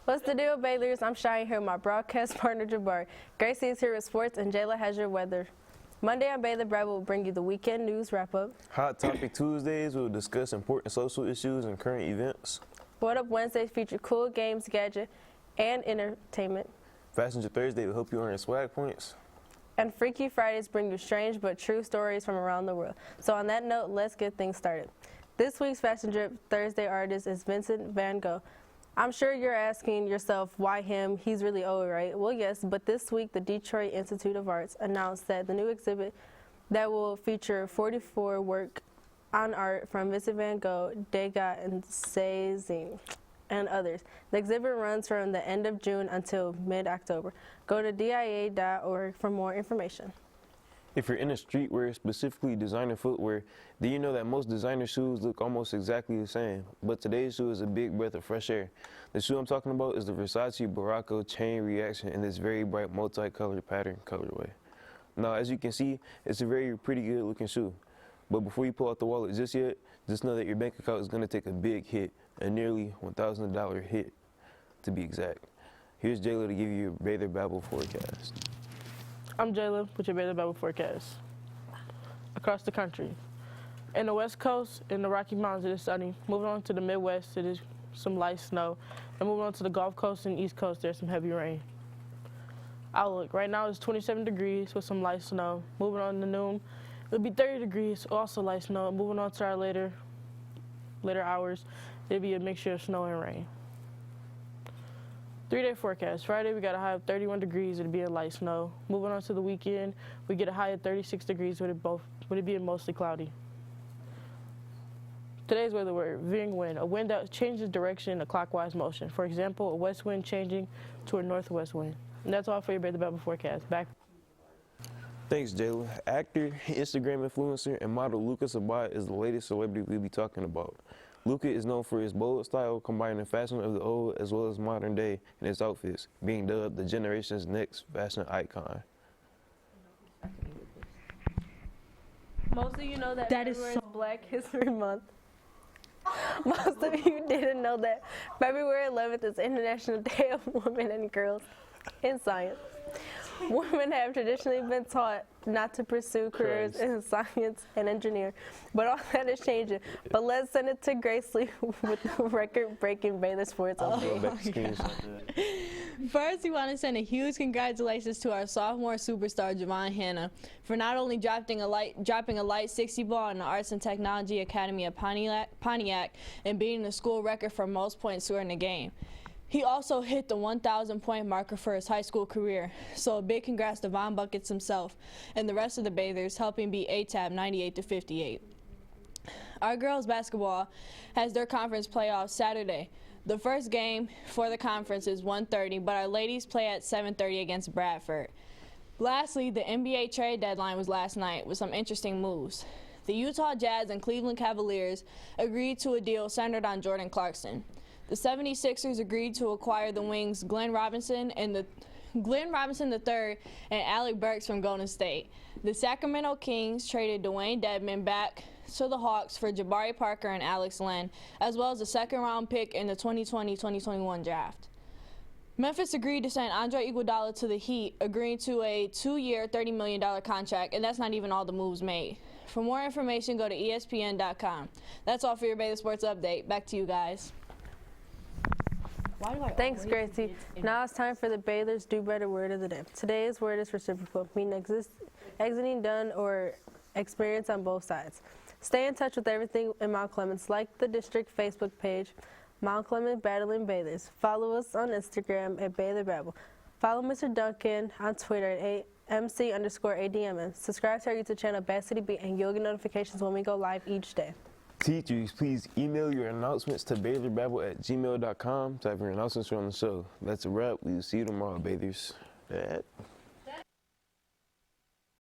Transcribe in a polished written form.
What's the deal, Baylors? I'm Shine here with my broadcast partner, Jabari. Gracie is here with sports, and Jayla has your weather. Monday on Baylor Babble will bring you the weekend news wrap-up. Hot Topic Tuesdays will discuss important social issues and current events. Board Up Wednesdays feature cool games, gadget, and entertainment. Passenger Thursday will help you earn swag points. And Freaky Fridays bring you strange but true stories from around the world. So on that note, let's get things started. This week's Passenger Thursday artist is Vincent Van Gogh. I'm sure you're asking yourself, why him? He's really old, right? Well, yes, but this week the Detroit Institute of Arts announced that the new exhibit that will feature 44 work on art from Vincent Van Gogh, Degas, and Cézanne, and others. The exhibit runs from the end of June until mid-October. Go to dia.org for more information. If you're into streetwear, specifically designer footwear, do you know that most designer shoes look almost exactly the same? But today's shoe is a big breath of fresh air. The shoe I'm talking about is the Versace Barocco Chain Reaction in this very bright multicolored pattern colorway. Now, as you can see, it's a very pretty good looking shoe. But before you pull out the wallet just yet, just know that your bank account is going to take a big hit, a nearly $1,000 hit to be exact. Here's Jayla to give you your Baylor Babble forecast. I'm Jayla with your Baylor Babble forecast. Across the country. In the West Coast, in the Rocky Mountains, it is sunny. Moving on to the Midwest, it is some light snow. And moving on to the Gulf Coast and East Coast, there's some heavy rain. Outlook, right now it's 27 degrees with some light snow. Moving on to noon, it'll be 30 degrees, also light snow. Moving on to our later hours, it'll be a mixture of snow and rain. 3-day forecast. Friday, we got a high of 31 degrees. It'll be a light snow. Moving on to the weekend, we get a high of 36 degrees with it being mostly cloudy. Today's weather word, veering wind, a wind that changes direction in a clockwise motion. For example, a west wind changing to a northwest wind. And that's all for your Baylor Babble forecast. Back. Thanks, Jayla. Actor, Instagram influencer, and model Lucas Abad is the latest celebrity we'll be talking about. Luca is known for his bold style, combining fashion of the old as well as modern day in his outfits, being dubbed the generation's next fashion icon. Most of you know that February is Black History Month. Most of you didn't know that February 11th is International Day of Women and Girls in Science. Women have traditionally been taught not to pursue careers in science and engineering, but all that is changing. But let's send it to Grace Lee with the record-breaking Baylor Sports update. First, we want to send a huge congratulations to our sophomore superstar, Javon Hanna, for not only dropping a light 60 ball in the Arts and Technology Academy of Pontiac and beating the school record for most points scored in a game. He also hit the 1,000-point marker for his high school career, so a big congrats to Von Buckets himself and the rest of the Baylors, helping beat ATAB 98-58. Our girls basketball has their conference playoffs Saturday. The first game for the conference is 1:30, but our ladies play at 7:30 against Bradford. Lastly, the NBA trade deadline was last night with some interesting moves. The Utah Jazz and Cleveland Cavaliers agreed to a deal centered on Jordan Clarkson. The 76ers agreed to acquire the wings Glenn Robinson III and Alec Burks from Golden State. The Sacramento Kings traded Dwayne Dedmon back to the Hawks for Jabari Parker and Alex Len, as well as a second-round pick in the 2020-2021 draft. Memphis agreed to send Andre Iguodala to the Heat, agreeing to a 2-year, $30 million contract, and that's not even all the moves made. For more information, go to ESPN.com. That's all for your Baylor Sports Update. Back to you guys. Thanks, Gracie. Now it's time for the Baylor's Do Better word of the day. Today's word is reciprocal, meaning exiting done or experience on both sides. Stay in touch with everything in Mount Clemens, like the district Facebook page, Mount Clemens Battling Baylors. Follow us on Instagram at Baylor Babble. Follow Mr. Duncan on Twitter at MC_ADMN. Subscribe to our YouTube channel, Bad City Beat, and you'll get notifications when we go live each day. Teachers, please email your announcements to BaylorBabble@gmail.com to have your announcements on the show. That's a wrap. We'll see you tomorrow, Baylors.